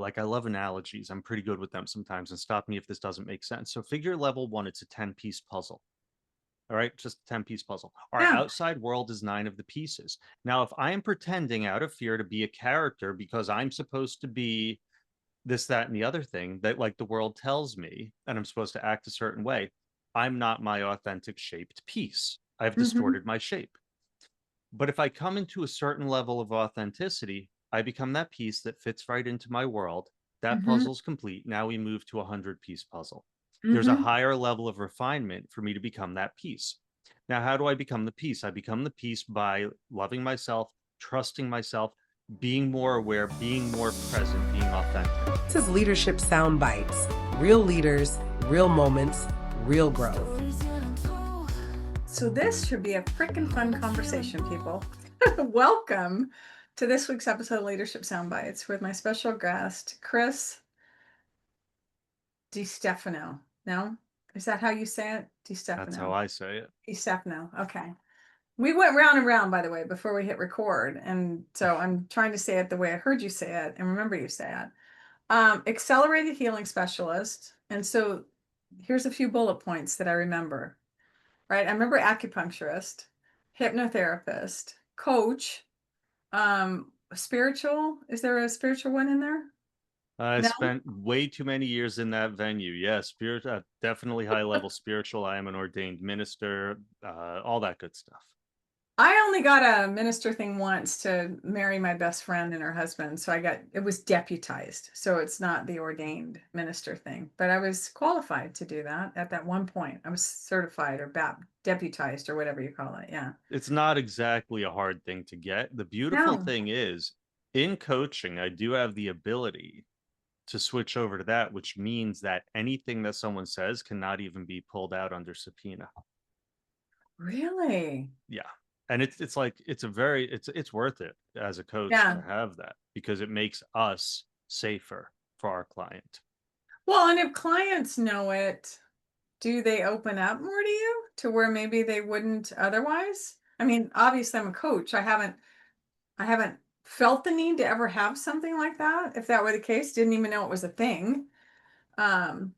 Like, I love analogies. I'm pretty good with them sometimes, and stop me if this doesn't make sense. So figure level one, it's a 10-piece puzzle. All right, just a 10-piece puzzle. Our Yeah. outside world is 9 of the pieces. Now, if I am pretending out of fear to be a character because I'm supposed to be this, that, and the other thing that like the world tells me, and I'm supposed to act a certain way, I'm not my authentic shaped piece. I've Hmm. distorted my shape. But if I come into a certain level of authenticity, I become that piece that fits right into my world. That Hmm. puzzle's complete. Now we move to a 100-piece puzzle. There's a Hmm. higher level of refinement for me to become that piece. Now, how do I become the piece? I become the piece by loving myself, trusting myself, being more aware, being more present, being authentic. This is Leadership Sound Bites. Real leaders, real moments, real growth. So this should be a freaking fun conversation, people. Welcome to this week's episode of Leadership Soundbites with my special guest, Chris DiStefano. No? Is that how you say it? That's how DiStefano. I say it. DiStefano. Okay. We went round and round, by the way, before we hit record. And so I'm trying to say it the way I heard you say it and remember you say it. Accelerated healing specialist. And so here's a few bullet points that I remember. Right? I remember acupuncturist, hypnotherapist, coach, spiritual. Is there a spiritual one in there? I No? spent way too many years in that venue. Yeah, spirit, definitely high level spiritual. I am an ordained minister, all that good stuff. I only got a minister thing once to marry my best friend and her husband. So it was deputized. So it's not the ordained minister thing, but I was qualified to do that at that one point. I was certified or deputized or whatever you call it. Yeah. It's not exactly a hard thing to get. The beautiful No. thing is, in coaching, I do have the ability to switch over to that, which means that anything that someone says cannot even be pulled out under subpoena. Really? Yeah. And it's like it's worth it as a coach Yeah. to have that because it makes us safer for our client. Well, and if clients know it, do they open up more to you to where maybe they wouldn't otherwise? I mean, obviously I'm a coach. I haven't felt the need to ever have something like that. If that were the case, didn't even know it was a thing. Um,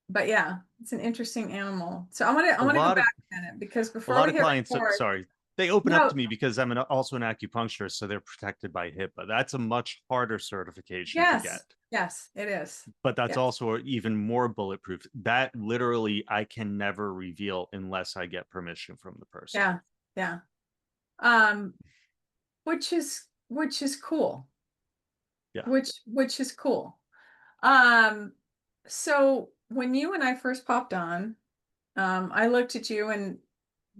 but yeah, it's an interesting animal. So I want to I A want to go lot of back a minute because a before lot we of hit clients, record, sorry, they open up no, to me because I'm also an acupuncturist, so they're protected by HIPAA. That's a much harder certification to yes, get, yes, it is. but that's Yes, also even more bulletproof. That literally I can never reveal unless I get permission from the person. yeah, yeah. Um, which is cool. Yeah. Which is cool. Um, so when you and I first popped on, I looked at you and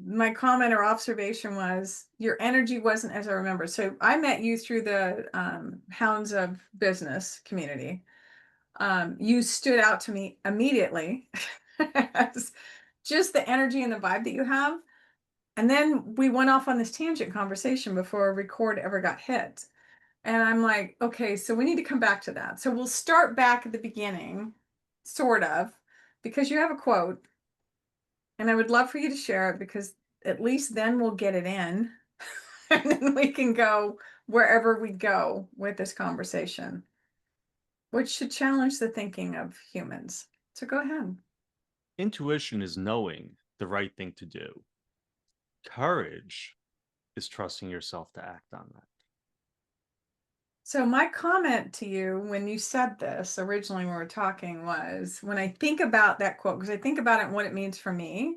my comment or observation was your energy wasn't as I remember. So I met you through the Hounds of Business community. You stood out to me immediately as just the energy and the vibe that you have. And then we went off on this tangent conversation before a record ever got hit. And I'm like, okay, so we need to come back to that. So we'll start back at the beginning, sort of, because you have a quote, and I would love for you to share it because at least then we'll get it in, and then we can go wherever we go with this conversation, which should challenge the thinking of humans. So go ahead. Intuition is knowing the right thing to do. Courage is trusting yourself to act on that. So my comment to you when you said this originally when we were talking was when I think about that quote, because I think about it and what it means for me,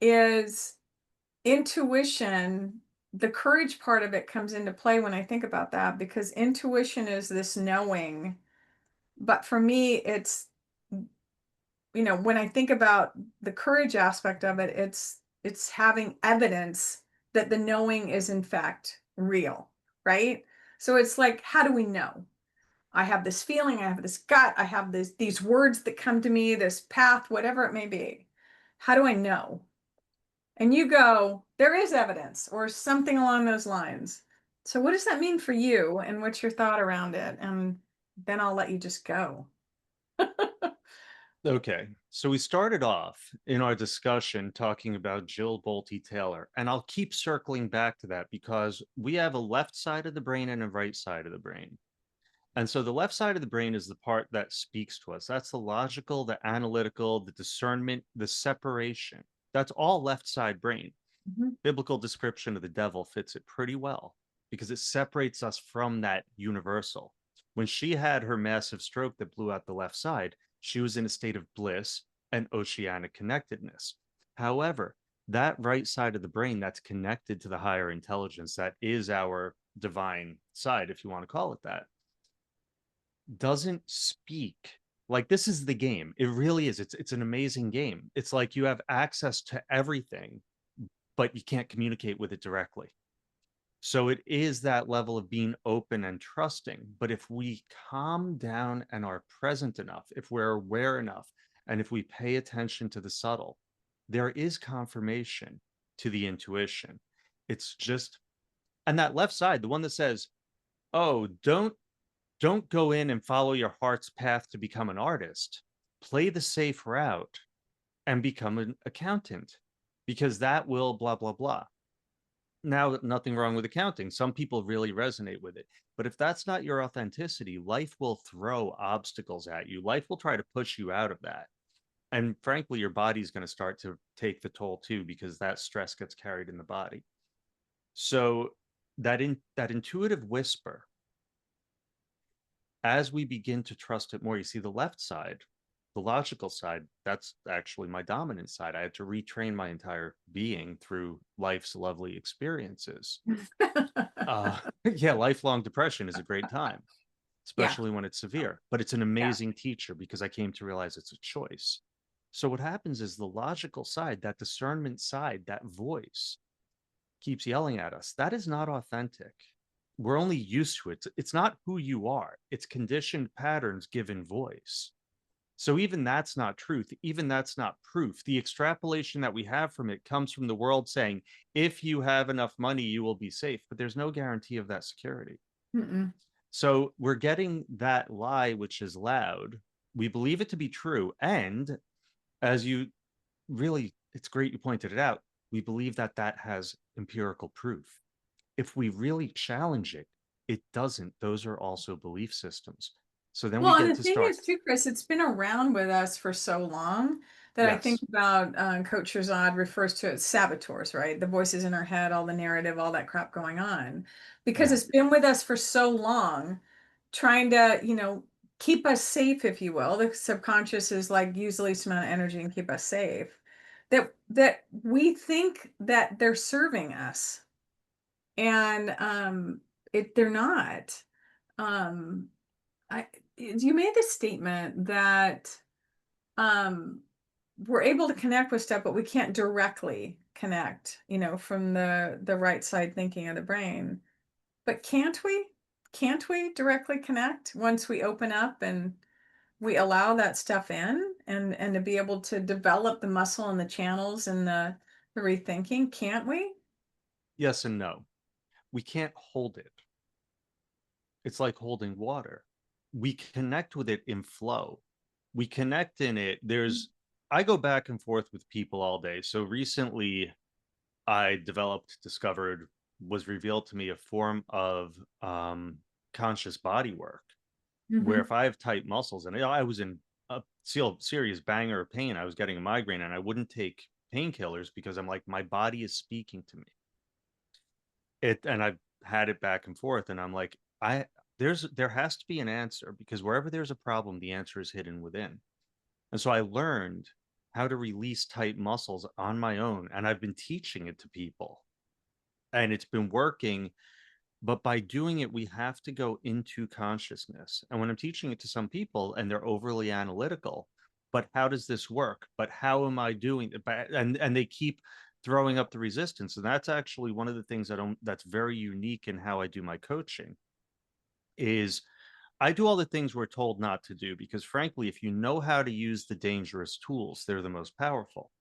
is intuition, the courage part of it comes into play when I think about that because intuition is this knowing. But for me, when I think about the courage aspect of it, it's having evidence that the knowing is in fact real, right? So it's like, how do we know? I have this feeling, I have this gut, I have these words that come to me, this path, whatever it may be. How do I know? And you go, there is evidence or something along those lines. So what does that mean for you and what's your thought around it? And then I'll let you just go. Okay, so we started off in our discussion talking about Jill Bolte Taylor, and I'll keep circling back to that because we have a left side of the brain and a right side of the brain. And so the left side of the brain is the part that speaks to us. That's the logical, the analytical, the discernment, the separation. That's all left side brain. Mhm. Biblical description of the devil fits it pretty well because it separates us from that universal. When she had her massive stroke that blew out the left side, she was in a state of bliss and oceanic connectedness. However, that right side of the brain that's connected to the higher intelligence, that is our divine side, if you want to call it that, doesn't speak. Like, this is the game. It really is. It's an amazing game. It's like you have access to everything, but you can't communicate with it directly. So it is that level of being open and trusting. But if we calm down and are present enough, if we're aware enough, and if we pay attention to the subtle, there is confirmation to the intuition. It's just, and that left side, the one that says, oh, don't go in and follow your heart's path to become an artist. Play the safe route and become an accountant, because that will blah, blah, blah. Now, nothing wrong with accounting. Some people really resonate with it. But if that's not your authenticity, life will throw obstacles at you. Life will try to push you out of that. And frankly, your body's going to start to take the toll too, because that stress gets carried in the body. So that intuitive whisper, as we begin to trust it more, you see the left side, the logical side, that's actually my dominant side. I had to retrain my entire being through life's lovely experiences. Yeah, lifelong depression is a great time, Yeah. especially when it's severe, but it's an amazing teacher because I came to realize it's a choice. So what happens is the logical side, that discernment side, that voice keeps yelling at us. That is not authentic. We're only used to it. It's not who you are. It's conditioned patterns given voice. So even that's not truth. Even that's not proof. The extrapolation that we have from it comes from the world saying, if you have enough money, you will be safe. But there's no guarantee of that security. Mm-mm. So we're getting that lie, which is loud. We believe it to be true. And as you really, it's great you pointed it out, we believe that that has empirical proof. If we really challenge it, it doesn't. Those are also belief systems. So then we Well, and get the to thing start. is too, Chris, it's been around with us for so long that I think Yes. about Coach Shazad refers to it as saboteurs, right? The voices in our head, all the narrative, all that crap going on, because Yeah. it's been with us for so long, trying to, keep us safe, if you will. The subconscious is like use the least amount of energy and keep us safe. That we think that they're serving us, and they're not. Um, you made the statement that um we're able to connect with stuff, but we can't directly connect, from the right side thinking of the brain. But can't we? Can't we directly connect once we open up and we allow that stuff in, and to be able to develop the muscle and the channels and the rethinking? Can't we? Yes and no. We can't hold it. It's like holding water. We connect with it in flow. We connect in it. I go back and forth with people all day. So recently, I discovered, was revealed to me a form of conscious body work, where Hmm. if I have tight muscles, and I was in a serious banger of pain, I was getting a migraine, and I wouldn't take painkillers because I'm like, my body is speaking to me. And I've had it back and forth, and I'm like, there has to be an answer, because wherever there's a problem, the answer is hidden within. And so I learned how to release tight muscles on my own, and I've been teaching it to people, and it's been working. But by doing it, we have to go into consciousness. And when I'm teaching it to some people and they're overly analytical, but how does this work? But how am I doing it? And they keep throwing up the resistance. And that's actually one of the things that's very unique in how I do my coaching is I do all the things we're told not to do, because frankly, if you know how to use the dangerous tools, they're the most powerful.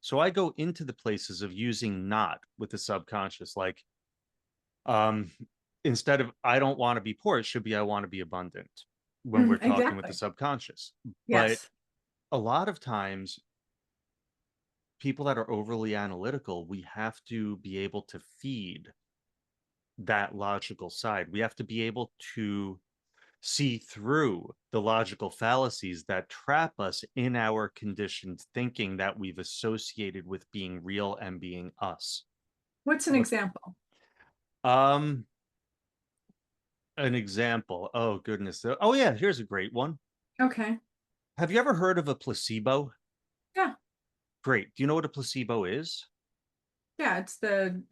So I go into the places of using not with the subconscious, like um, instead of I don't want to be poor, it should be I want to be abundant when we're talking with the Exactly. subconscious. But Yes. a lot of times, people that are overly analytical, we have to be able to feed that logical side. We have to be able to see through the logical fallacies that trap us in our conditioned thinking that we've associated with being real and being us. What's an example? Um, an example. Oh goodness. Oh yeah, here's a great one. Okay. Have you ever heard of a placebo? Yeah. Great. Do you know what a placebo is? Yeah,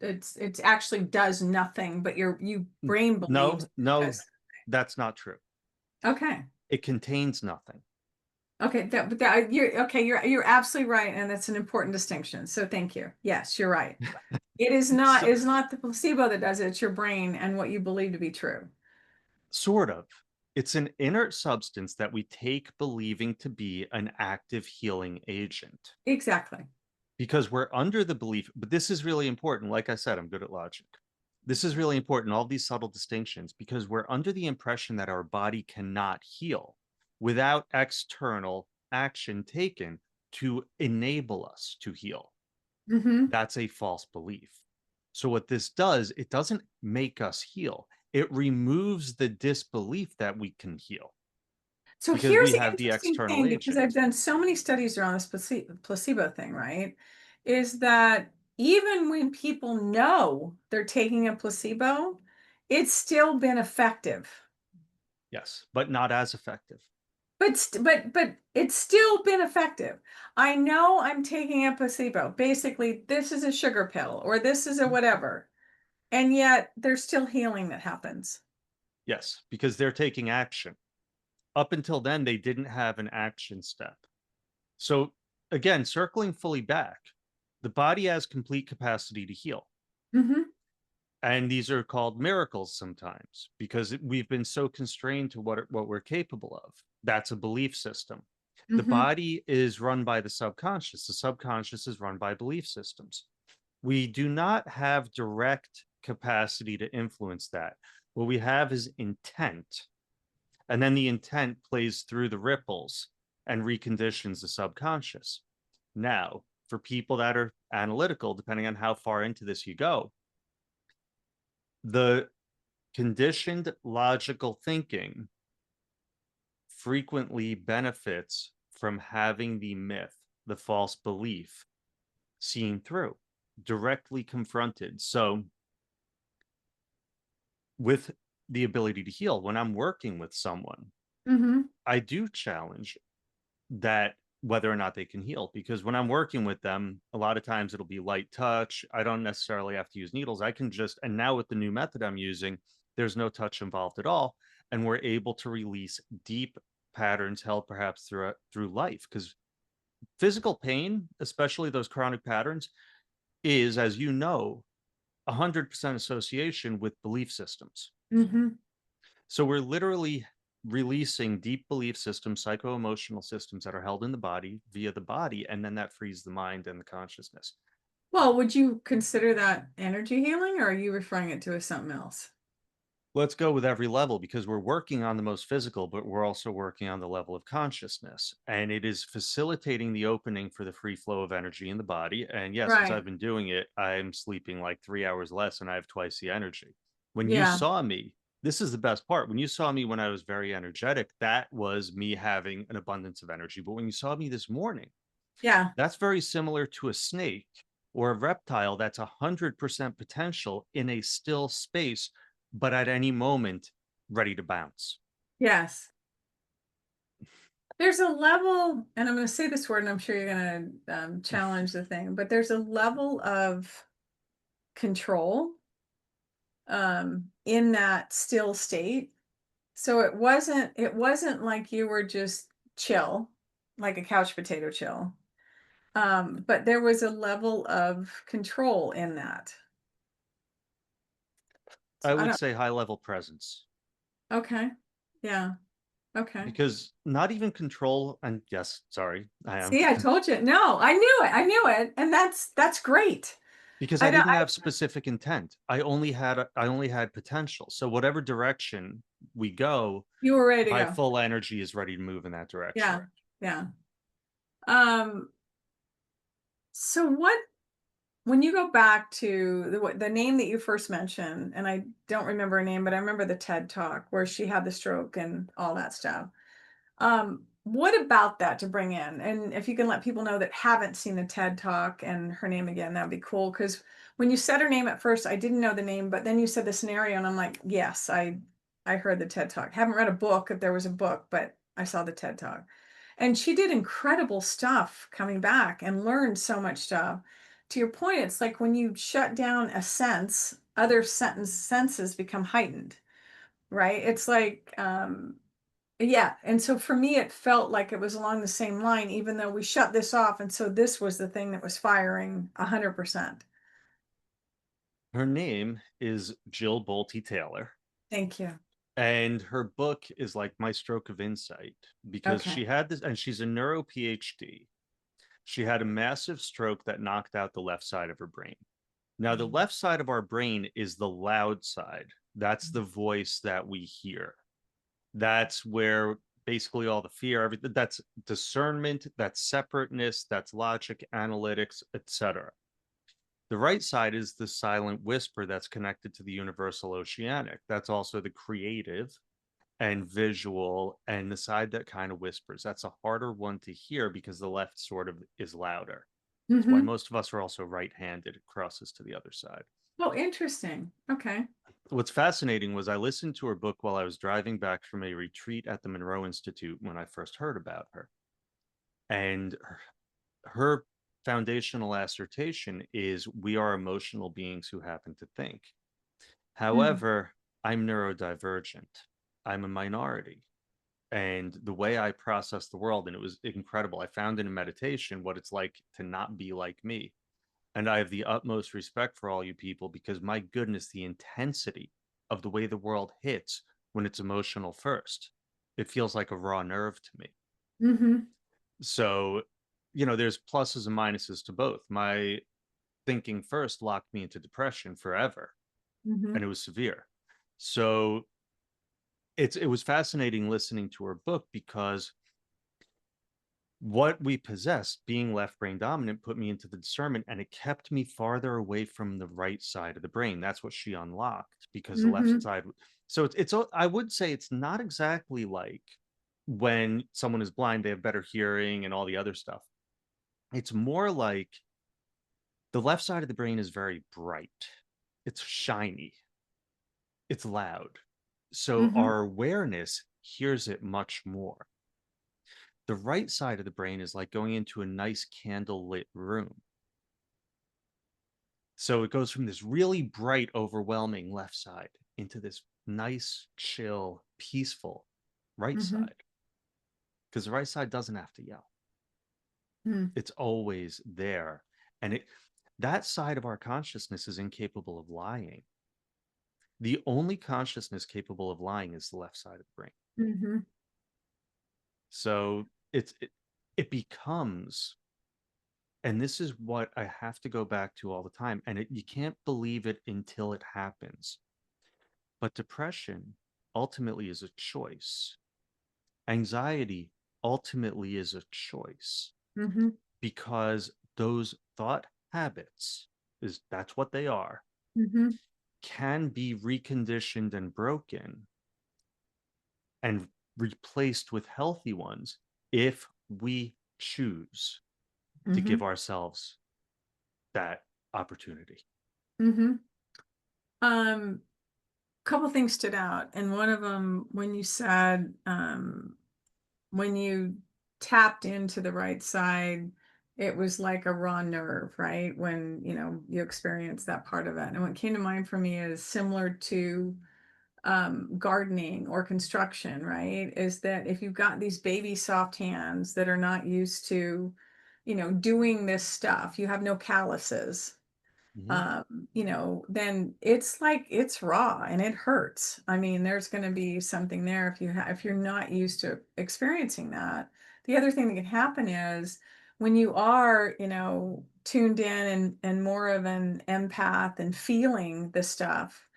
it's actually does nothing, but your brain believes No, it no, does. that's not true. Okay. It contains nothing. Okay, you're absolutely right, and that's an important distinction. So thank you. Yes, you're right. So, It's not the placebo that does it, it's your brain and what you believe to be true. sort of. It's an inert substance that we take believing to be an active healing agent Exactly. because we're under the belief, but this is really important. Like I said, I'm good at logic. This is really important, all these subtle distinctions, because we're under the impression that our body cannot heal without external action taken to enable us to heal. Mm-hmm. That's a false belief. So, what this does, it doesn't make us heal, it removes the disbelief that we can heal So because here's we the have the interesting external thing, because I've agent. done so many studies around this placebo thing, right? Is that even when people know they're taking a placebo, it's still been effective. Yes, but not as effective. But it's still been effective. I know I'm taking a placebo. Basically, this is a sugar pill or this is a whatever. And yet there's still healing that happens. Yes, because they're taking action. Up until then, they didn't have an action step. So, again, circling fully back, the body has complete capacity to heal. Mm-hmm. And these are called miracles sometimes because we've been so constrained to what we're capable of. That's a belief system. The Mm-hmm. body is run by the subconscious is run by belief systems. We do not have direct capacity to influence that. What we have is intent, and then the intent plays through the ripples and reconditions the subconscious. Now, for people that are analytical, depending on how far into this you go, the conditioned logical thinking frequently benefits from having the myth, the false belief, seen through, directly confronted. So, with the ability to heal, when I'm working with someone, Mm-hmm. I do challenge that whether or not they can heal, because when I'm working with them, a lot of times it'll be light touch. I don't necessarily have to use needles. I can just, and now with the new method I'm using, there's no touch involved at all, and we're able to release deep patterns held perhaps through life, because physical pain, especially those chronic patterns, is, as you know, 100% association with belief systems. Mm-hmm. So we're literally releasing deep belief systems, psycho-emotional systems that are held in the body via the body, and then that frees the mind and the consciousness. Well, would you consider that energy healing, or are you referring it to as something else? Let's go with every level because we're working on the most physical, but we're also working on the level of consciousness. And it is facilitating the opening for the free flow of energy in the body. And yes, since Right. I've been doing it, I'm sleeping like 3 hours less and I have twice the energy. When you Yeah. saw me, this is the best part. When you saw me when I was very energetic, that was me having an abundance of energy. But when you saw me this morning, Yeah. that's very similar to a snake or a reptile that's 100% potential in a still space, but at any moment ready to bounce. Yes. There's a level, and I'm going to say this word, and I'm sure you're going to challenge the thing, but there's a level of control in that still state. So it wasn't like you were just chill, like a couch potato chill. But there was a level of control in that. I So I would don't, say high level presence okay. Yeah. Okay. because not even control. And yes, sorry, I am See, I told you. No, I knew it. I knew it. And that's great. because I I don't, didn't have specific intent. I only had potential. So whatever direction we go, you were ready to my go. full energy is ready to move in that direction. Yeah. Yeah. Um, so what when you go back to the name that you first mentioned, and I don't remember her name, but I remember the TED Talk where she had the stroke and all that stuff. What about that to bring in? And if you can let people know that haven't seen the TED Talk and her name again, that'd be cool. Because when you said her name at first, I didn't know the name, but then you said the scenario, and I'm like, yes, I heard the TED Talk. Haven't read a book if there was a book, but I saw the TED Talk. And she did incredible stuff coming back and learned so much stuff. To your point, it's like when you shut down a sense, other senses become heightened, right? It's like yeah, and so for me, it felt like it was along the same line, even though we shut this off, and so this was the thing that was firing 100%. Her name is Jill Bolte Taylor. Thank you. And her book is like my stroke of insight because Okay. she had this, and she's a neuro PhD. She had a massive stroke that knocked out the left side of her brain. Now, the left side of our brain is the loud side. That's the voice that we hear. That's where basically all the fear, everything, that's discernment, that's separateness, that's logic, analytics, etc. The right side is the silent whisper that's connected to the universal oceanic. That's also the creative and visual, and the side that kind of whispers. That's a harder one to hear because the left sort of is louder. That's why Mm-hmm. most of us are also right-handed. It crosses to the other side. Oh, interesting. Okay. What's fascinating was I listened to her book while I was driving back from a retreat at the Monroe Institute when I first heard about her. And her foundational assertion is we are emotional beings who happen to think. Mm. However, I'm neurodivergent. I'm a minority. And the way I process the world, and it was incredible. I found in a meditation what it's like to not be like me. And I have the utmost respect for all you people because my goodness, the intensity of the way the world hits when it's emotional first, it feels like a raw nerve to me. Mm-hmm. So, there's pluses and minuses to both. My thinking first locked me into depression forever, Mm-hmm. and it was severe. So it was fascinating listening to her book because what we possessed, being left brain dominant, put me into the discernment, and it kept me farther away from the right side of the brain. That's what she unlocked because the left Mm-hmm. side. So it's I would say it's not exactly like when someone is blind, they have better hearing and all the other stuff. It's more like the left side of the brain is very bright, it's shiny, it's loud. So Mm-hmm. our awareness hears it much more. The right side of the brain is like going into a nice candle-lit room. So it goes from this really bright, overwhelming left side into this nice, chill, peaceful right Mm-hmm. side. Because the right side doesn't have to yell. Mm. It's always there. And that side of our consciousness is incapable of lying. The only consciousness capable of lying is the left side of the brain. Mm-hmm. So it becomes, and this is what I have to go back to all the time, and you can't believe it until it happens. But depression ultimately is a choice. Anxiety ultimately is a choice Mm-hmm. because those thought habits, that's what they are, Mm-hmm. can be reconditioned and broken and replaced with healthy ones if we choose to Mm-hmm. give ourselves that opportunity. Mm-hmm. Couple things stood out, and one of them when you said when you tapped into the right side, it was like a raw nerve, right? When you experience that part of it. And what came to mind for me is similar to gardening or construction, right? Is that if you've got these baby soft hands that are not used to, doing this stuff, you have no calluses, Mm-hmm. then it's like it's raw and it hurts. I mean, there's going to be something there if you're not used to experiencing that. The other thing that can happen is when you are, tuned in and more of an empath and feeling the stuff,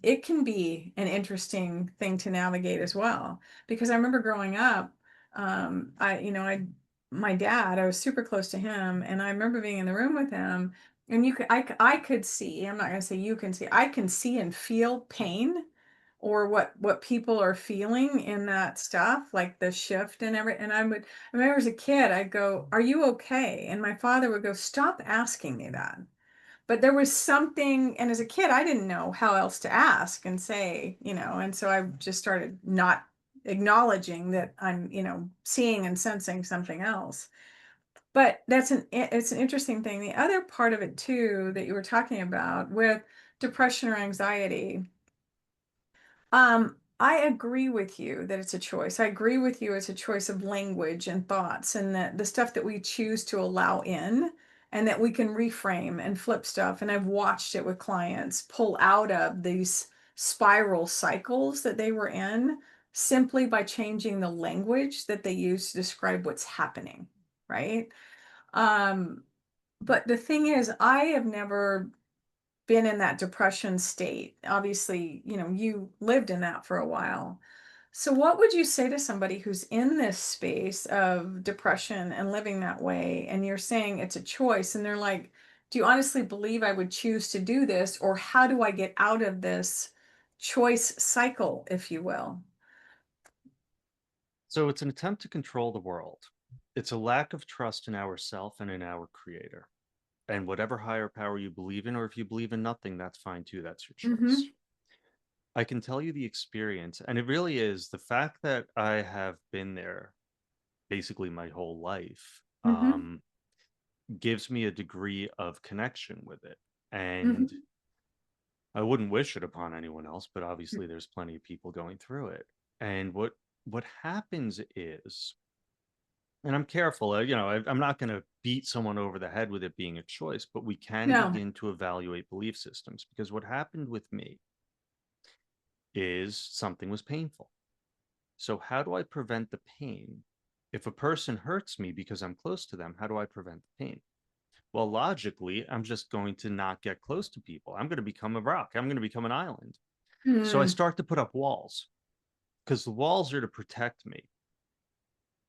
it can be an interesting thing to navigate as well. Because I remember growing up, my dad, I was super close to him, and I remember being in the room with him, And I could see, I'm not going to say you can see, I can see and feel pain or what people are feeling in that stuff, like the shift and everything. And I remember as a kid, I'd go, "Are you okay?" And my father would go, "Stop asking me that." But there was something, and as a kid, I didn't know how else to ask and say, and so I just started not acknowledging that I'm, seeing and sensing something else. But it's an interesting thing. The other part of it too that you were talking about with depression or anxiety, I agree with you that it's a choice. I agree with you it's a choice of language and thoughts, and that the stuff that we choose to allow in, and that we can reframe and flip stuff. And I've watched it with clients pull out of these spiral cycles that they were in simply by changing the language that they use to describe what's happening, right? Um, but the thing is, I have never been in that depression state. Obviously, you lived in that for a while. So what would you say to somebody who's in this space of depression and living that way, and you're saying it's a choice, and they're like, "Do you honestly believe I would choose to do this, or how do I get out of this choice cycle, if you will?" So it's an attempt to control the world. It's a lack of trust in ourself and in our creator. And whatever higher power you believe in, or if you believe in nothing, that's fine too. That's your choice. Mm-hmm. I can tell you the experience, and it really is the fact that I have been there basically my whole life, Mm-hmm. gives me a degree of connection with it. And Mm-hmm. I wouldn't wish it upon anyone else, but obviously there's plenty of people going through it. And what happens is, and I'm careful, I'm not going to beat someone over the head with it being a choice, but we can No. begin to evaluate belief systems, because what happened with me is something was painful. So how do I prevent the pain? If a person hurts me because I'm close to them, how do I prevent the pain? Well, logically, I'm just going to not get close to people. I'm going to become a rock. I'm going to become an island. So I Mm. start to put up walls, because the walls are to protect me.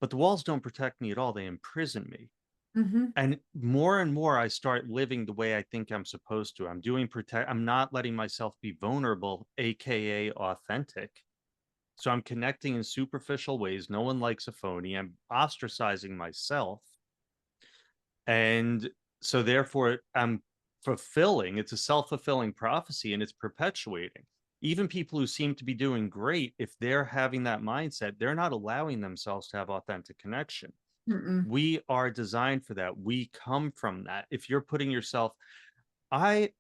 But the walls don't protect me at all. They imprison me. Mm-hmm. And more I start living the way I think I'm supposed to. I'm not letting myself be vulnerable, aka authentic. So I'm connecting in superficial ways. No one likes a phony. I'm ostracizing myself. And so therefore I'm fulfilling, it's a self-fulfilling prophecy, and it's perpetuating. Even people who seem to be doing great, if they're having that mindset, they're not allowing themselves to have authentic connection. Mm-mm. We are designed for that. We come from that. If you're putting yourself, I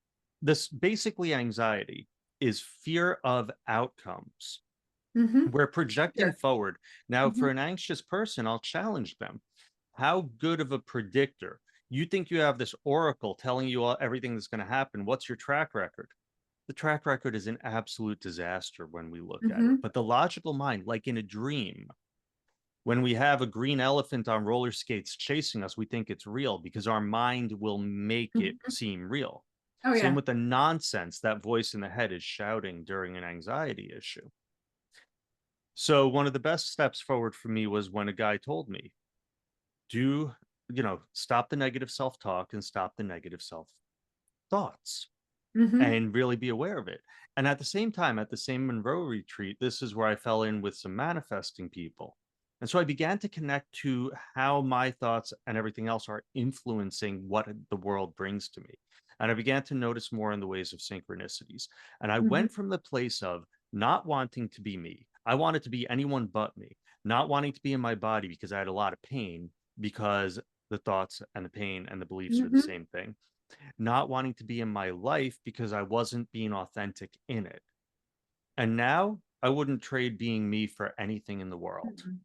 this basically anxiety is fear of outcomes. Mm-hmm. We're projecting Sure. forward. Now, Mm-hmm. for an anxious person, I'll challenge them. How good of a predictor? You think you have this oracle telling you everything that's going to happen. What's your track record? The track record is an absolute disaster when we look at it. Mm-hmm. But the logical mind, like in a dream, when we have a green elephant on roller skates chasing us, we think it's real because our mind will make it Mm-hmm. seem real. Oh Same yeah. with the nonsense that voice in the head is shouting during an anxiety issue. So one of the best steps forward for me was when a guy told me, stop the negative self-talk and stop the negative self-thoughts Mm-hmm. and really be aware of it. And at the same time, at the same Monroe retreat, this is where I fell in with some manifesting people. And so I began to connect to how my thoughts and everything else are influencing what the world brings to me. And I began to notice more in the ways of synchronicities. And I Mm-hmm. went from the place of not wanting to be me. I wanted to be anyone but me, not wanting to be in my body because I had a lot of pain, because the thoughts and the pain and the beliefs are the Mm-hmm. same thing, not wanting to be in my life because I wasn't being authentic in it. And now I wouldn't trade being me for anything in the world. Mm-hmm.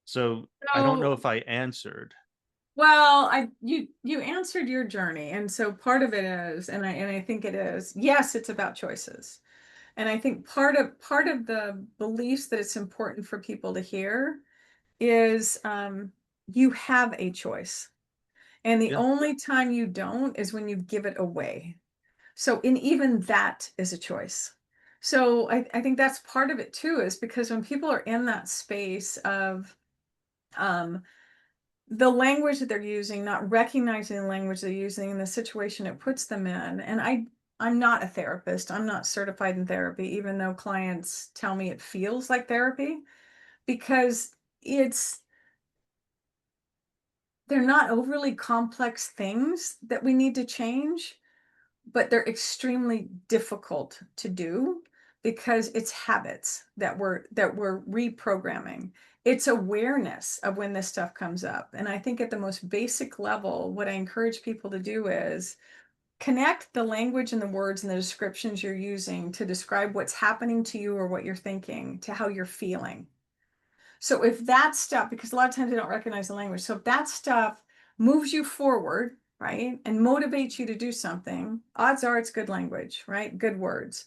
So I don't know So, if I answered. well, you answered your journey, and so part of it is, and I think it is, yes, it's about choices. And I think part of the beliefs that it's important for people to hear is you have a choice. And the Yeah. only time you don't is when you give it away. So, and even that is a choice. So I think that's part of it too, is because when people are in that space of um, the language that they're using, not recognizing the language they're using in the situation it puts them in. And I'm not a therapist. I'm not certified in therapy, even though clients tell me it feels like therapy, because they're not overly complex things that we need to change, but they're extremely difficult to do because it's habits that we're reprogramming. It's awareness of when this stuff comes up. And I think at the most basic level, what I encourage people to do is connect the language and the words and the descriptions you're using to describe what's happening to you or what you're thinking to how you're feeling. So if that stuff, because a lot of times they don't recognize the language, so if that stuff moves you forward, right, and motivates you to do something, odds are it's good language, right? Good words.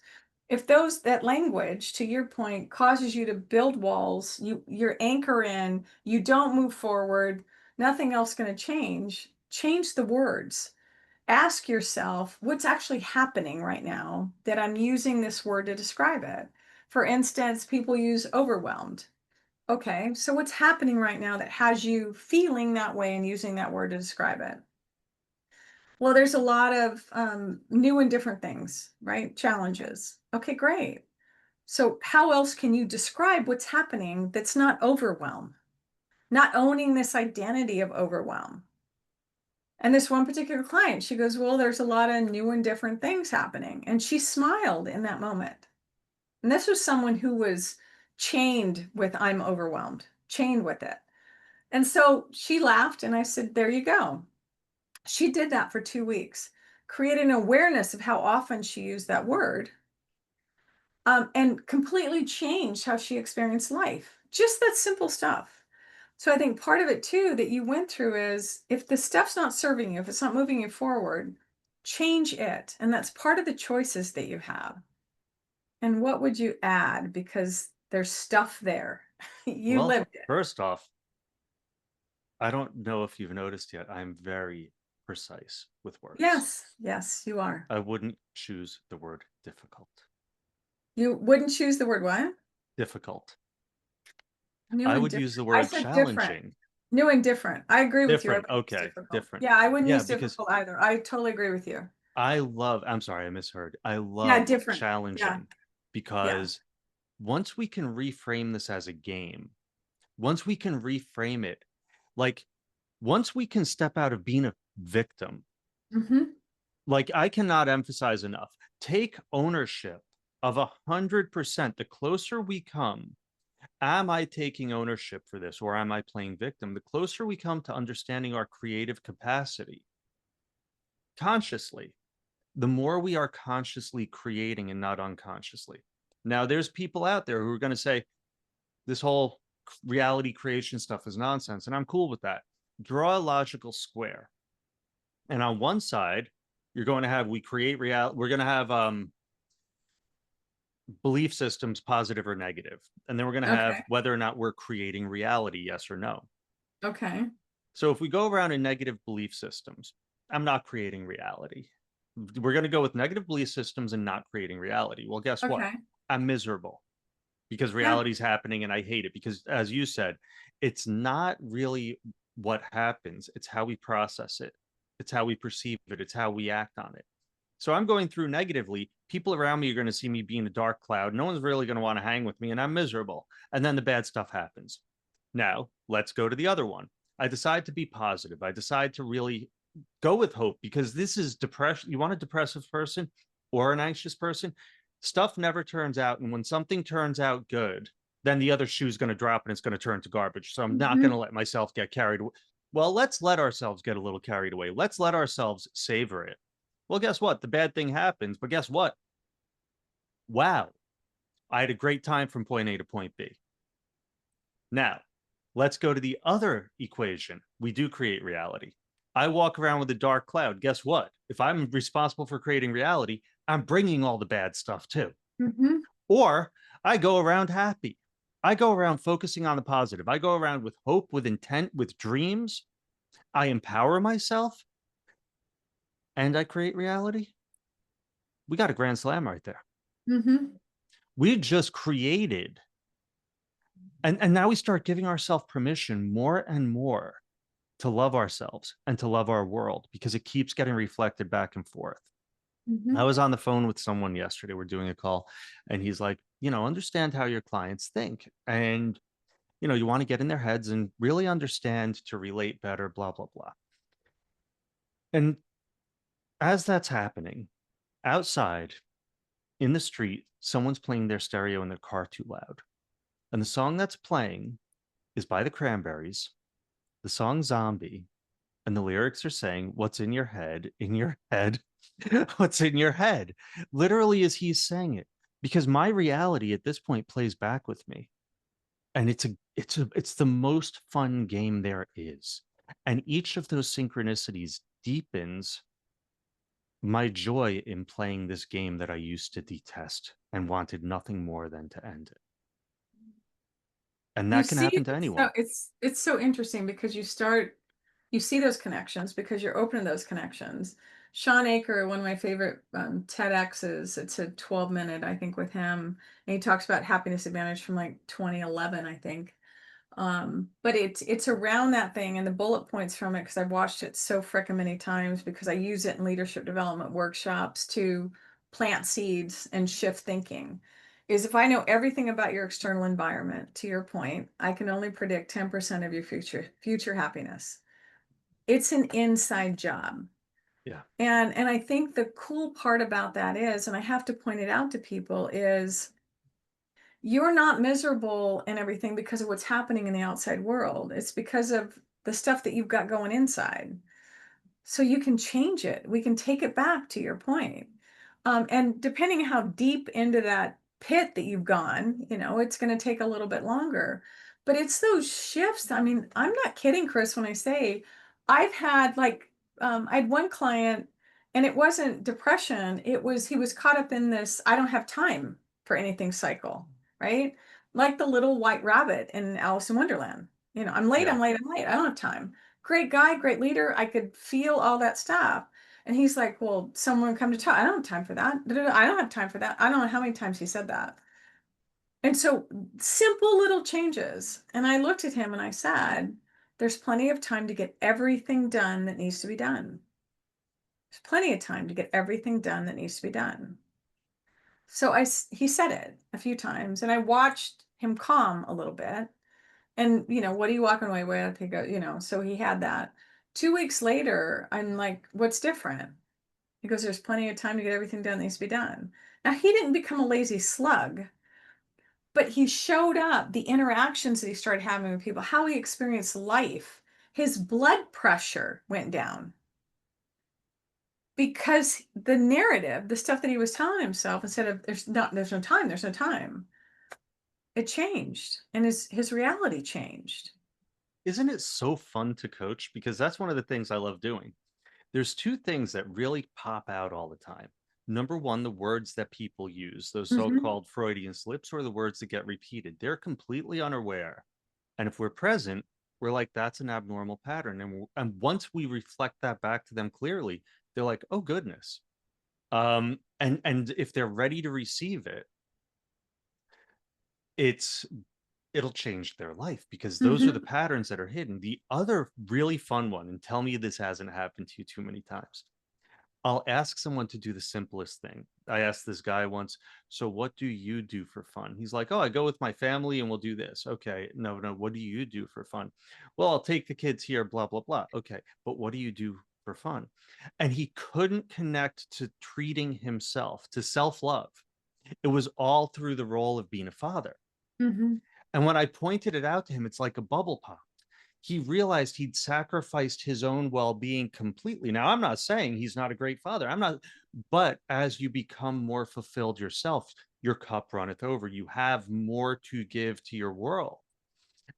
If that language, to your point, causes you to build walls, you're anchor in, you don't move forward, nothing else going to change the words. Ask yourself, what's actually happening right now that I'm using this word to describe it? For instance, people use overwhelmed. Okay, so what's happening right now that has you feeling that way and using that word to describe it? Well, there's a lot of new and different things, right? Challenges. Okay, great. So how else can you describe what's happening that's not overwhelm, not owning this identity of overwhelm? And this one particular client, she goes, well, there's a lot of new and different things happening. And she smiled in that moment. And this was someone who was chained with, I'm overwhelmed, chained with it. And so she laughed, and I said, there you go. She did that for 2 weeks, created an awareness of how often she used that word, and completely changed how she experienced life. Just that simple stuff. So I think part of it too that you went through is if the stuff's not serving you, if it's not moving you forward, change it. And that's part of the choices that you have. And what would you add? Because there's stuff there. You Well, lived it. first off, I don't know if you've noticed yet, I'm very precise with words. Yes, you are. I wouldn't choose the word difficult. You wouldn't choose the word what? Difficult. New I and would use different. the I word said different. challenging. New and different. I agree with you. I Different. wouldn't use Okay. difficult. Different. Yeah, I wouldn't Yeah, use because difficult either. I totally agree with you. I'm sorry, I misheard. I Yeah, love different. Yeah, challenging yeah. because once we can reframe this as a game, once we can reframe it, like once we can step out of being a victim, Mm-hmm. like I cannot emphasize enough, take ownership of 100%. The closer we come, am I taking ownership for this or am I playing victim? The closer we come to understanding our creative capacity consciously, the more we are consciously creating and not unconsciously. Now, there's people out there who are going to say this whole reality creation stuff is nonsense, and I'm cool with that. Draw a logical square. And on one side, you're going to have we create reality. We're going to have belief systems, positive or negative. And then we're going to have Okay. whether or not we're creating reality, yes or no. Okay. So if we go around in negative belief systems, I'm not creating reality. We're going to go with negative belief systems and not creating reality. Well, guess what? Okay. I'm miserable because Yeah. reality is happening and I hate it because, as you said, it's not really what happens. It's how we process it. It's how we perceive it. It's how we act on it. So I'm going through negatively. People around me are going to see me being a dark cloud. No one's really going to want to hang with me, and I'm miserable. And then the bad stuff happens. Now, let's go to the other one. I decide to be positive. I decide to really go with hope because this is depression. You want a depressive person or an anxious person? Stuff never turns out. And when something turns out good, then the other shoe's going to drop and it's going to turn to garbage. So I'm not going to let myself get carried away. Well, let's let ourselves get a little carried away. Let's let ourselves savor it. Well, guess what? The bad thing happens, but guess what? Wow, I had a great time from point A to point B. Now, let's go to the other equation. We do create reality. I walk around with a dark cloud. Guess what? If I'm responsible for creating reality, I'm bringing all the bad stuff too. Mm-hmm. Or I go around happy. I go around focusing on the positive. I go around with hope, with intent, with dreams. I empower myself and I create reality. We got a grand slam right there. Mm-hmm. We just created, and now we start giving ourselves permission more and more to love ourselves and to love our world, because it keeps getting reflected back and forth. I was on the phone with someone yesterday. We're doing a call, and he's like, understand how your clients think. And, you want to get in their heads and really understand to relate better, blah, blah, blah. And as that's happening, outside in the street, someone's playing their stereo in their car too loud. And the song that's playing is by the Cranberries, the song Zombie. And the lyrics are saying, what's in your head, what's in your head, literally as he's saying it, because my reality at this point plays back with me. And it's the most fun game there is. And each of those synchronicities deepens my joy in playing this game that I used to detest and wanted nothing more than to end it. And that can happen to anyone. It's so interesting because you see those connections because you're open to those connections. Sean Aker, one of my favorite TEDx's, it's a 12-minute, I think, with him. And he talks about happiness advantage from like 2011, I think. But it's around that thing and the bullet points from it, because I've watched it so frickin' many times because I use it in leadership development workshops to plant seeds and shift thinking. Is if I know everything about your external environment, to your point, I can only predict 10% of your future happiness. It's an inside job. Yeah. And I think the cool part about that is, and I have to point it out to people, is you're not miserable and everything because of what's happening in the outside world. It's because of the stuff that you've got going inside. So you can change it. We can take it back, to your point. And depending how deep into that pit that you've gone, it's going to take a little bit longer. But it's those shifts. I mean, I'm not kidding, Chris, when I say I've had I had one client, and it wasn't depression. He was caught up in this, I don't have time for anything cycle, right? Like the little white rabbit in Alice in Wonderland. I'm late, Yeah. I'm late, I'm late. I don't have time. Great guy, great leader. I could feel all that stuff. And he's like, well, someone come to talk. I don't have time for that. I don't have time for that. I don't know how many times he said that. And so simple little changes. And I looked at him and I said, there's plenty of time to get everything done that needs to be done. There's plenty of time to get everything done that needs to be done. So he said it a few times, and I watched him calm a little bit. And, what are you walking away with? He goes, so he had that. 2 weeks later, I'm like, what's different? He goes, there's plenty of time to get everything done that needs to be done. Now, he didn't become a lazy slug, but he showed up, the interactions that he started having with people, how he experienced life. His blood pressure went down because the narrative, the stuff that he was telling himself, instead of there's no time, it changed, and his reality changed. Isn't it so fun to coach? Because that's one of the things I love doing. There's two things that really pop out all the time. Number one, the words that people use, those so-called Freudian slips, or the words that get repeated. They're completely unaware. And if we're present, we're like, that's an abnormal pattern. And once we reflect that back to them clearly, they're like, oh, goodness. And if they're ready to receive it, it'll change their life, because those are the patterns that are hidden. The other really fun one, and tell me this hasn't happened to you too many times, I'll ask someone to do the simplest thing. I asked this guy once, so what do you do for fun? He's like, oh, I go with my family and we'll do this. Okay, no, what do you do for fun? Well, I'll take the kids here, blah, blah, blah. Okay, but what do you do for fun? And he couldn't connect to treating himself, to self-love. It was all through the role of being a father. And when I pointed it out to him, it's like a bubble popped. He realized he'd sacrificed his own well-being completely. Now, I'm not saying he's not a great father. But as you become more fulfilled yourself, your cup runneth over. You have more to give to your world.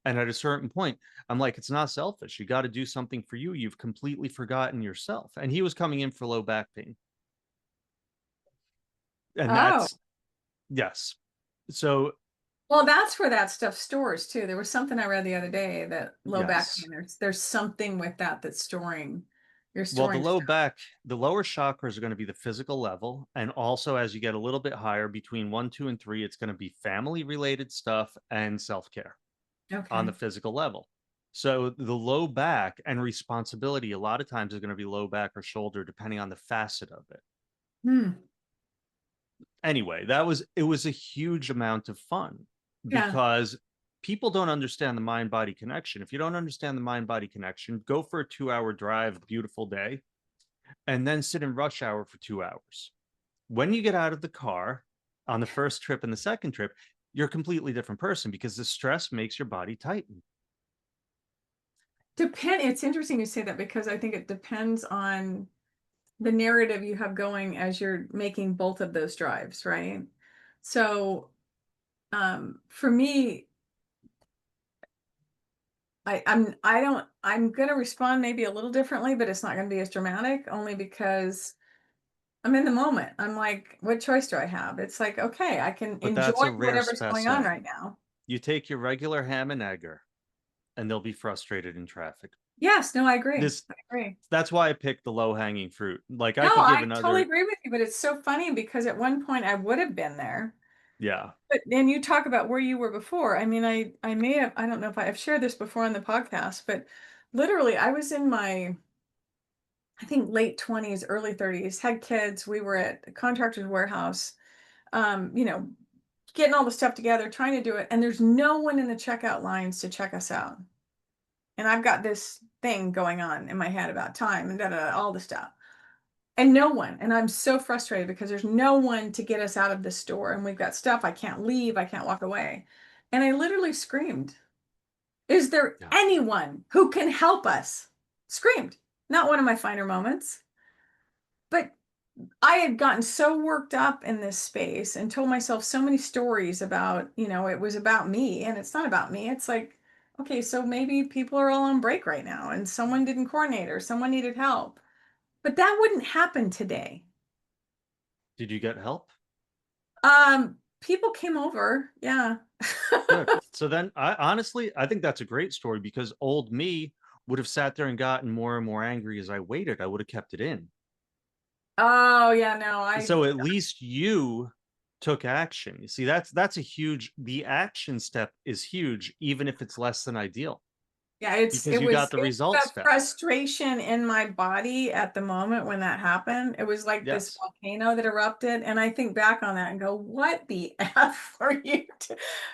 And at a certain point, I'm like, it's not selfish. You got to do something for you. You've completely forgotten yourself. And he was coming in for low back pain. And that's, yes. So, well, that's where that stuff stores too. There was something I read the other day that low back pain, there's something with that's storing. You're storing. Well, the lower chakras are going to be the physical level. And also, as you get a little bit higher, between 1, 2, and 3, it's going to be family related stuff and self-care on the physical level. So the low back and responsibility a lot of times is going to be low back or shoulder, depending on the facet of it. Hmm. Anyway, it was a huge amount of fun Yeah. because people don't understand the mind-body connection. If you don't understand the mind-body connection, go for a 2-hour drive, beautiful day, and then sit in rush hour for 2 hours. When you get out of the car on the first trip and the second trip, you're a completely different person because the stress makes your body tighten. It's interesting you say that because I think it depends on the narrative you have going as you're making both of those drives, right? So, for me, I'm gonna respond maybe a little differently, but it's not gonna be as dramatic, only because I'm in the moment. I'm like, what choice do I have? It's like, okay, I can But that's enjoy a rare whatever's going on specimen. right now. You take your regular ham and egger, and they'll be frustrated in traffic. Yes, no, I agree. This I agree. that's why I picked the low hanging fruit. Like No, I could give I totally another, agree with you, but it's so funny because at one point I would have been there. yeah. But then you talk about where you were before. I mean, I may have, I don't know if I've shared this before on the podcast, but literally I was in my, I think late 20s, early 30s, had kids. We were at a contractor's warehouse, you know, getting all the stuff together, trying to do it. And there's no one in the checkout lines to check us out. And I've got this thing going on in my head about time and all the stuff. And no one. And I'm so frustrated because there's no one to get us out of the store. And we've got stuff. I can't leave. I can't walk away. And I literally screamed, is there Yeah. anyone who can help us? Screamed. Not one of my finer moments. But I had gotten so worked up in this space and told myself so many stories about, it was about me, and it's not about me. It's like, okay, so maybe people are all on break right now and someone didn't coordinate or someone needed help. But that wouldn't happen today. Did you get help? People came over. Yeah. Good. So then I think that's a great story because old me would have sat there and gotten more and more angry as I waited. I would have kept it in. Oh, yeah, no, So at least you took action. You see, that's a huge, the action step is huge, even if it's less than ideal, yeah, because you got the it's result the step. frustration in my body at the moment when that happened. It was like this Yes. volcano that erupted. And I think back on that and go, what the F are you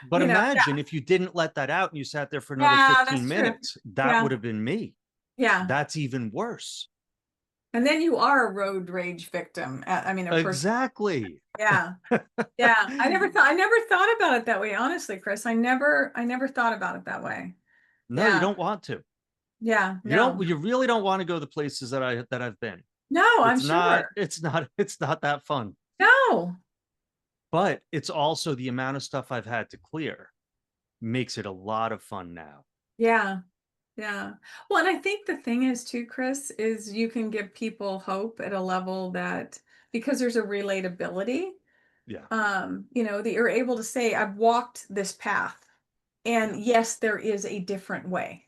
But yeah, imagine if you didn't let that out and you sat there for another yeah, 15 that's true. minutes, that Yeah. would have been me. Yeah. That's even worse. And then you are a road rage victim. I mean, a person. Exactly. Yeah. Yeah. I never thought about it that way. Honestly, Chris, I never thought about it that way. No, you Yeah. don't want to. Yeah. No. You really don't want to go the places that I've been. No, I'm sure. It's not that fun. No. But it's also the amount of stuff I've had to clear makes it a lot of fun now. Yeah. Yeah. Well, and I think the thing is too, Chris, is you can give people hope at a level that because there's a relatability, Yeah. that you're able to say, I've walked this path. And Yeah. yes, there is a different way.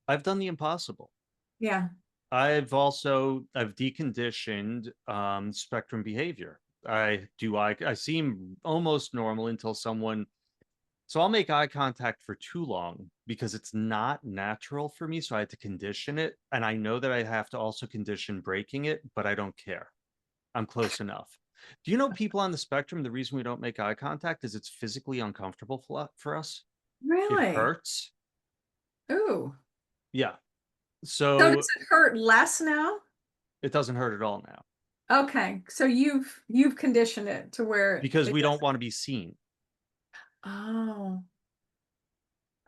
I've done the impossible. Yeah. I've deconditioned spectrum behavior. I seem almost normal until someone, so I'll make eye contact for too long because it's not natural for me. So I had to condition it. And I know that I have to also condition breaking it, but I don't care. I'm close enough. Do you know people on the spectrum, the reason we don't make eye contact is it's physically uncomfortable for us? It Really? hurts. Ooh. Yeah. So So does it hurt less now? it doesn't hurt at all now Okay. So you've conditioned it to where because it we don't doesn't. want to be seen. Oh.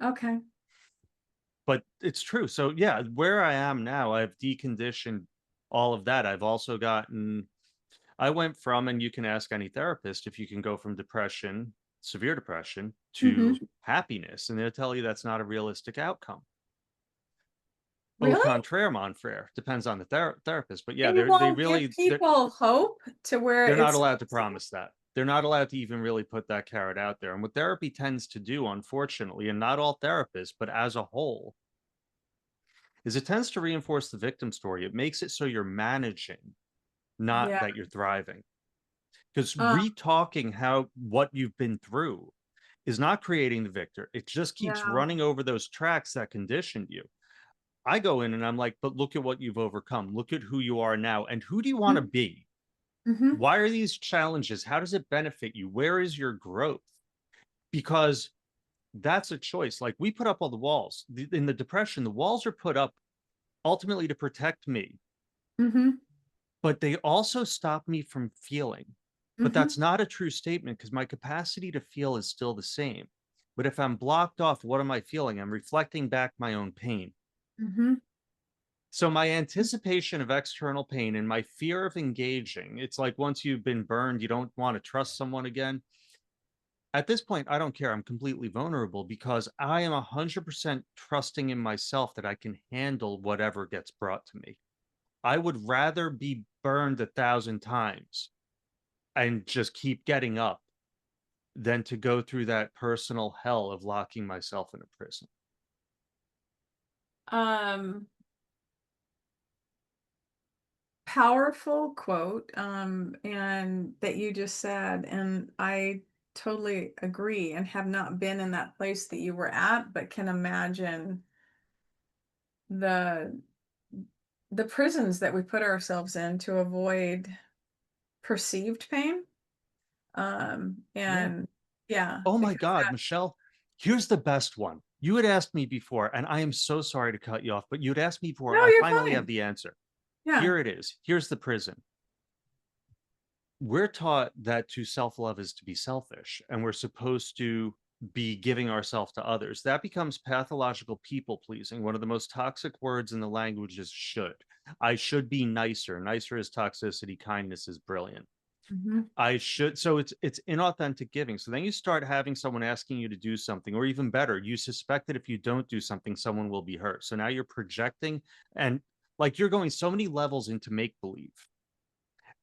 Okay. But it's true. So yeah, where I am now, I've deconditioned all of that. I've also gotten, I went from, and you can ask any therapist if you can go from depression, severe depression, to Mm-hmm. happiness, and they'll tell you that's not a realistic outcome. Au Really? contraire, mon frere, depends on the therapist. But yeah, And you they won't give really people hope to where they're not it's allowed to promise that. They're not allowed to even really put that carrot out there. And what therapy tends to do, unfortunately, and not all therapists, but as a whole, is it tends to reinforce the victim story. It makes it so you're managing, not yeah. that you're thriving. Because Uh, re-talking what you've been through is not creating the victor. It just keeps No. running over those tracks that conditioned you. I go in and I'm like, but look at what you've overcome. Look at who you are now. And who do you want to be? Mm-hmm. Why are these challenges? How does it benefit you? Where is your growth? Because that's a choice. Like, we put up all the walls in the depression. The walls are put up ultimately to protect me, Mm-hmm. but they also stop me from feeling. But Mm-hmm. that's not a true statement, because my capacity to feel is still the same. But if I'm blocked off, what am I feeling? I'm reflecting back my own pain. Mm-hmm. So my anticipation of external pain and my fear of engaging, it's like once you've been burned, you don't want to trust someone again. At this point, I don't care. I'm completely vulnerable because I am 100% trusting in myself that I can handle whatever gets brought to me. I would rather be burned 1,000 times and just keep getting up than to go through that personal hell of locking myself in a prison. Powerful quote, and that you just said, and I totally agree and have not been in that place that you were at, but can imagine the prisons that we put ourselves in to avoid perceived pain. Yeah. And yeah, Oh my because God, that, Michelle, here's the best one. You had asked me before, and I am so sorry to cut you off, but you'd asked me before. no, I you're finally have fine. the answer. Yeah. Here it is. Here's the prison. We're taught that to self-love is to be selfish, and we're supposed to be giving ourselves to others. That becomes pathological people pleasing. One of the most toxic words in the language is should. I should be nicer. Nicer is toxicity. Kindness is brilliant. Mm-hmm. I should. So it's inauthentic giving. So then you start having someone asking you to do something, or even better, you suspect that if you don't do something, someone will be hurt. So now you're projecting, and like, you're going so many levels into make believe,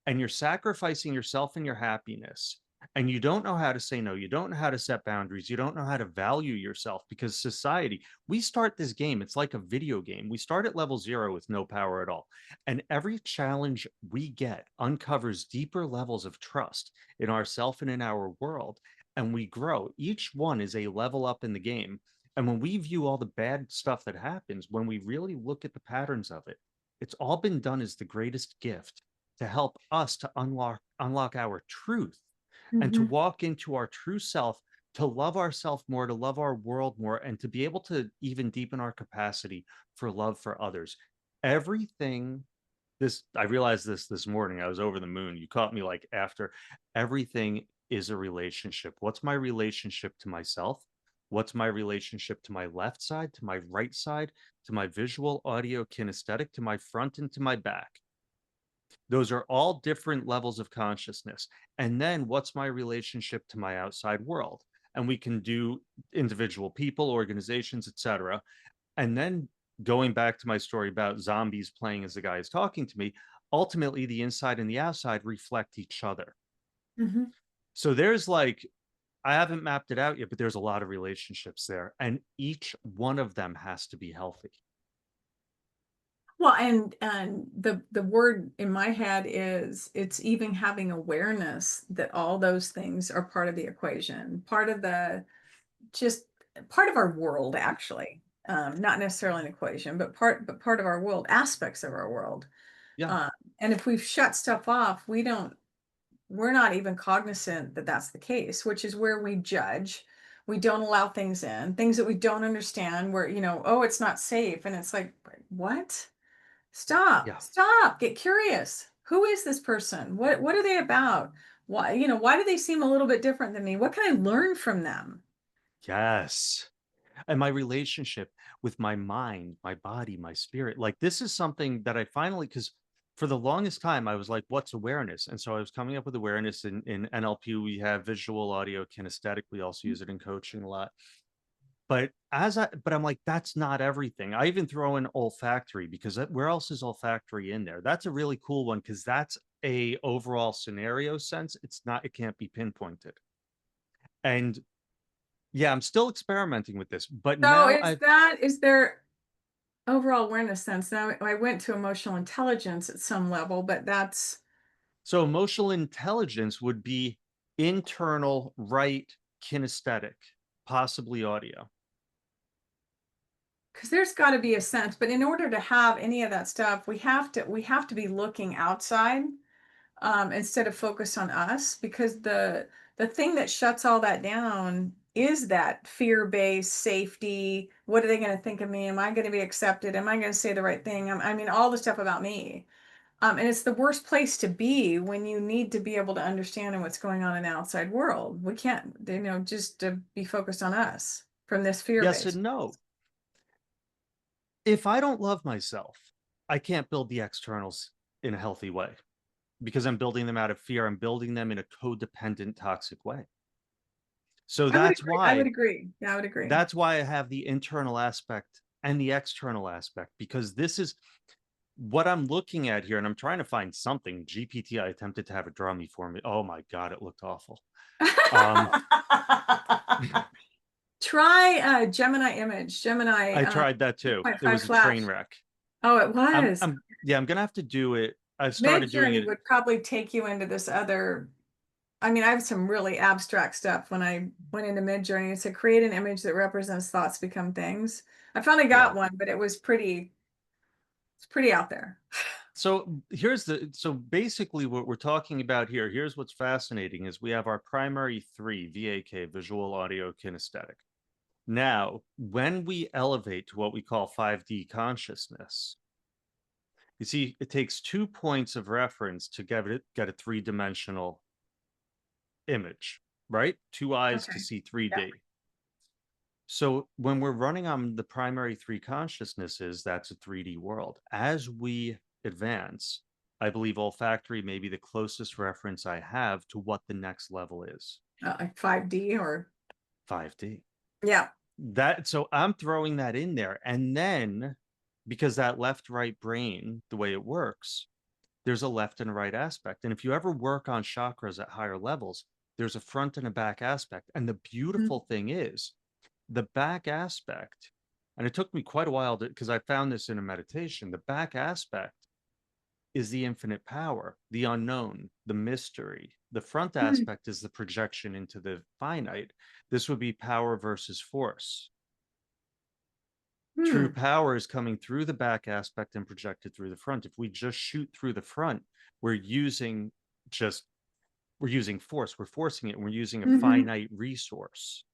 and you're sacrificing yourself and your happiness, and you don't know how to say no, you don't know how to set boundaries, you don't know how to value yourself, because society, we start this game, it's like a video game. We start at level 0 with no power at all, and every challenge we get uncovers deeper levels of trust in ourself and in our world, and we grow. Each one is a level up in the game. And when we view all the bad stuff that happens, when we really look at the patterns of it, it's all been done as the greatest gift to help us to unlock our truth, and to Mm-hmm. walk into our true self, to love ourselves more, to love our world more, and to be able to even deepen our capacity for love for others. Everything, this, I realized this morning, I was over the moon. You caught me like after. Everything is a relationship. What's my relationship to myself? What's my relationship to my left side, to my right side, to my visual, audio, kinesthetic, to my front, and to my back? Those are all different levels of consciousness. And then what's my relationship to my outside world? And we can do individual people, organizations, etc. And then, going back to my story about zombies playing as the guy is talking to me, ultimately the inside and the outside reflect each other. Mm-hmm. So there's like, I haven't mapped it out yet, but there's a lot of relationships there, and each one of them has to be healthy. Well, and the word in my head is, it's even having awareness that all those things are part of the equation, part of the, just part of our world, actually. Not necessarily an equation, but part of our world, aspects of our world. Yeah. Uh, and if we've shut stuff off, we're not even cognizant that that's the case, which is where we judge. We don't allow things in, things that we don't understand, where, oh, it's not safe. And it's like, what? Stop, Yeah. stop, get curious. Who is this person? What are they about? Why do they seem a little bit different than me? What can I learn from them? Yes. And my relationship with my mind, my body, my spirit. Like, this is something that I finally, because for the longest time I was like, what's awareness? And so I was coming up with awareness in NLP. We have visual, audio, kinesthetic. We also use it in coaching a lot. But I'm like, that's not everything. I even throw in olfactory, because where else is olfactory in there? That's a really cool one, because that's a overall scenario sense. It can't be pinpointed. And yeah, I'm still experimenting with this, but So now is there overall awareness sense? Now I went to emotional intelligence at some level, but that's so emotional intelligence would be internal, right? kinesthetic, possibly audio. Because there's got to be a sense, but in order to have any of that stuff, we have to be looking outside, instead of focus on us, because the thing that shuts all that down is that fear-based safety. What are they going to think of me? Am I going to be accepted? Am I going to say the right thing? I mean, all the stuff about me. And it's the worst place to be when you need to be able to understand what's going on in the outside world. We can't, just to be focused on us from this fear Yes base. and no. If I don't love myself, I can't build the externals in a healthy way because I'm building them out of fear. I'm building them in a codependent, toxic way. So that's why I would agree. Yeah, I would agree. That's why I have the internal aspect and the external aspect, because this is what I'm looking at here. And I'm trying to find something. GPT, I attempted to have it draw me for me. Oh my God, it looked awful. Try Gemini image. Gemini. I tried that too. It was a flash. train wreck. Oh, it was. Yeah, I'm gonna have to do it. I've started doing it. Would probably take you into this other. I mean, I have some really abstract stuff when I went into Midjourney. It's to create an image that represents thoughts become things. I finally got one, but it's pretty out there. So so basically what we're talking about here, here's what's fascinating is we have our primary three, VAK, visual, audio, kinesthetic. Now, when we elevate to what we call 5D consciousness, you see, it takes 2 points of reference to get a three-dimensional image, right? 2 eyes to see 3D. Yeah. So when we're running on the primary three consciousnesses, that's a 3D world. As we advance, I believe olfactory may be the closest reference I have to what the next level is. Like 5D or 5D. Yeah. So I'm throwing that in there. And then because that left-right brain, the way it works, there's a left and a right aspect. And if you ever work on chakras at higher levels, there's a front and a back aspect. And the beautiful thing is the back aspect, and it took me quite a while because I found this in a meditation, the back aspect is the infinite power, the unknown, the mystery. The front aspect is the projection into the finite. This would be power versus force. True power is coming through the back aspect and projected through the front. If we just shoot through the front, we're using force, we're forcing it, and we're using a finite resource.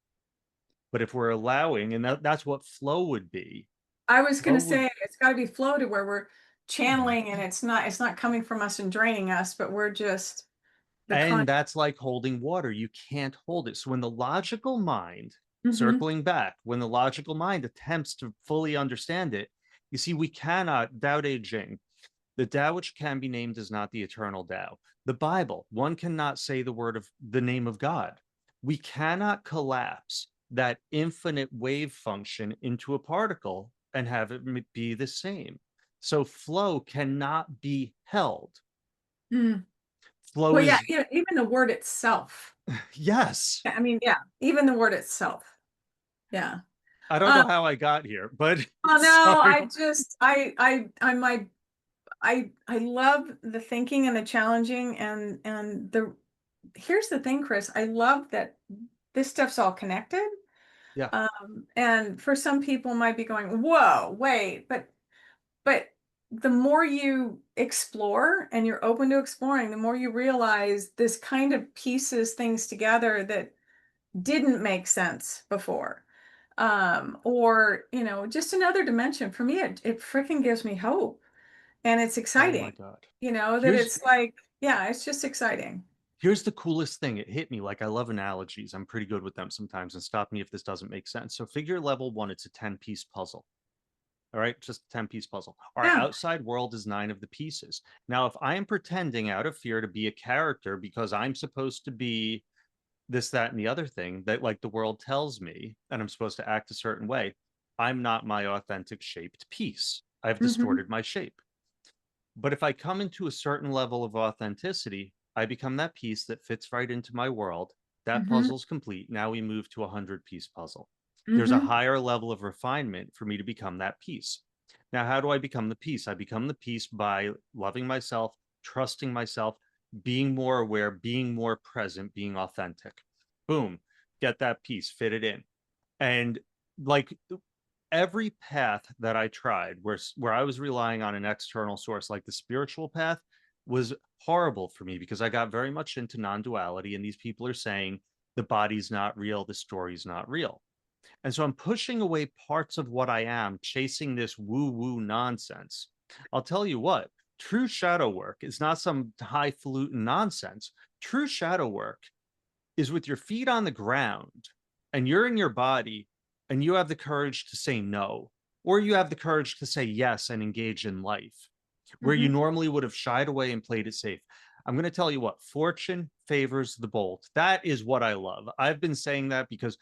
But if we're allowing, and that's what flow would be. I was going to say, it's got to be flow to where we're channeling and it's not coming from us and draining us, but we're just. And that's like holding water. You can't hold it. So when the logical mind, circling back, when the logical mind attempts to fully understand it, you see, we cannot, Tao Te Ching, the Tao which can be named is not the eternal Tao. The Bible, one cannot say the name of God. We cannot collapse that infinite wave function into a particle and have it be the same. So flow cannot be held. Flow is... yeah, even the word itself. Yes. I mean, yeah, even the word itself. Yeah. I don't know how I got here, but oh no, sorry. I love the thinking and the challenging and here's the thing, Chris. I love that this stuff's all connected. Yeah. And for some people might be going, whoa, wait, but the more you explore and you're open to exploring, the more you realize this kind of pieces things together that didn't make sense before. Or, just another dimension. For me, it freaking gives me hope. And it's exciting. Oh my God. It's like, yeah, it's just exciting. Here's the coolest thing. It hit me. Like, I love analogies. I'm pretty good with them sometimes, and stop me if this doesn't make sense. So figure level 1, it's a 10-piece puzzle. All right, just a 10-piece puzzle. Our outside world is 9 of the pieces. Now, if I am pretending out of fear to be a character because I'm supposed to be this, that, and the other thing that like the world tells me, and I'm supposed to act a certain way, I'm not my authentic shaped piece. I've distorted my shape. But if I come into a certain level of authenticity, I become that piece that fits right into my world. That puzzle's complete. Now we move to a 100-piece puzzle. There's a higher level of refinement for me to become that piece. Now, how do I become the piece? I become the piece by loving myself, trusting myself, being more aware, being more present, being authentic. Boom. get that piece, fit it in. And like every path that I tried where I was relying on an external source, like the spiritual path, was horrible for me because I got very much into non-duality, and these people are saying the body's not real, the story's not real. And so I'm pushing away parts of what I am, chasing this woo-woo nonsense. I'll tell you what, true shadow work is not some highfalutin nonsense. True shadow work is with your feet on the ground and you're in your body and you have the courage to say no, or you have the courage to say yes and engage in life where you normally would have shied away and played it safe. I'm going to tell you what, fortune favors the bold. That is what I love. I've been saying that because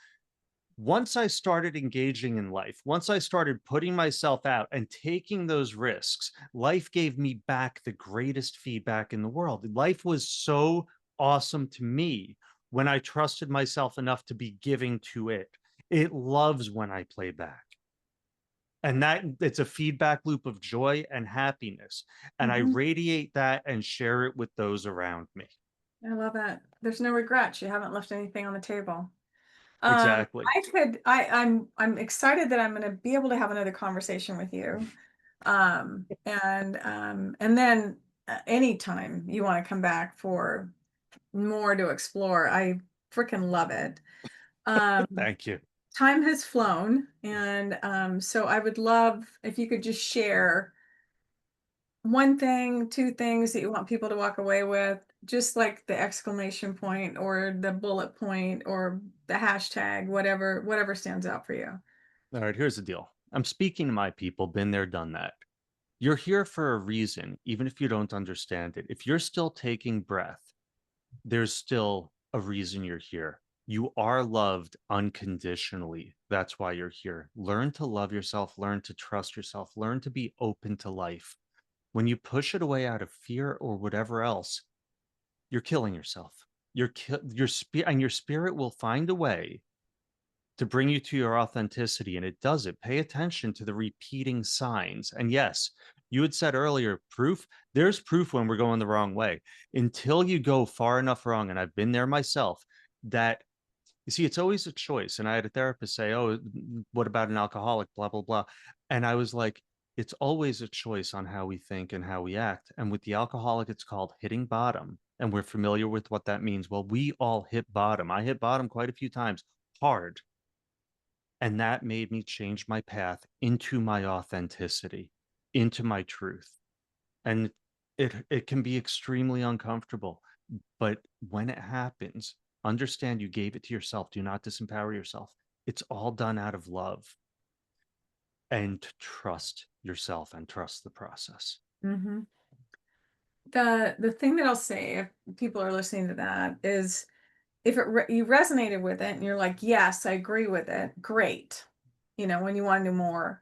once I started engaging in life, once I started putting myself out and taking those risks, life gave me back the greatest feedback in the world. Life was so awesome to me when I trusted myself enough to be giving to it. It loves when I play back. And that it's a feedback loop of joy and happiness. And I radiate that and share it with those around me. I love that. There's no regrets. You haven't left anything on the table. Exactly. I'm excited that I'm going to be able to have another conversation with you. And then anytime you want to come back for more to explore, I freaking love it. Thank you. Time has flown. And so I would love if you could just share one thing, two things that you want people to walk away with, just like the exclamation point or the bullet point or the hashtag, whatever stands out for you. All right, here's the deal. I'm speaking to my people, been there, done that. You're here for a reason, even if you don't understand it. If you're still taking breath, there's still a reason you're here. You are loved unconditionally. That's why you're here. Learn to love yourself, learn to trust yourself, learn to be open to life. When you push it away out of fear or whatever else, you're killing yourself. Your spirit will find a way to bring you to your authenticity, and it does it. Pay attention to the repeating signs. And yes, you had said earlier, there's proof when we're going the wrong way. Until you go far enough wrong, and I've been there myself, that you see, it's always a choice. And I had a therapist say, oh, what about an alcoholic, blah blah blah. And I was like, it's always a choice on how we think and how we act. And with the alcoholic, it's called hitting bottom, and we're familiar with what that means. Well, we all hit bottom. I hit bottom quite a few times, hard. And that made me change my path into my authenticity, into my truth. And it can be extremely uncomfortable, but when it happens, understand you gave it to yourself. Do not disempower yourself. It's all done out of love. And trust yourself and trust the process. Mm-hmm. The thing that I'll say if people are listening to that is if you resonated with it and you're like, yes, I agree with it, great. When you want to know more.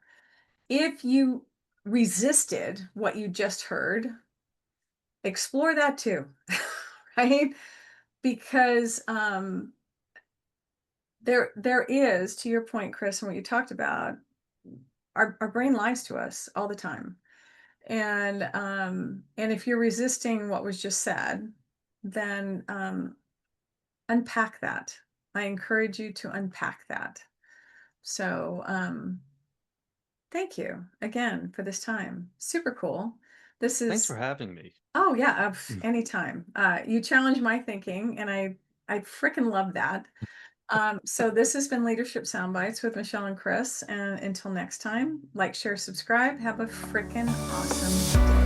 If you resisted what you just heard, explore that too, right? Because there is, to your point, Chris, and what you talked about, our brain lies to us all the time. And if you're resisting what was just said, then unpack that. I encourage you to unpack that. So thank you again for this time. Super cool. Thanks for having me. Oh yeah, anytime. You challenge my thinking, and I freaking love that. So this has been Leadership Soundbites with Michelle and Chris. And until next time, like, share, subscribe. Have a freaking awesome day.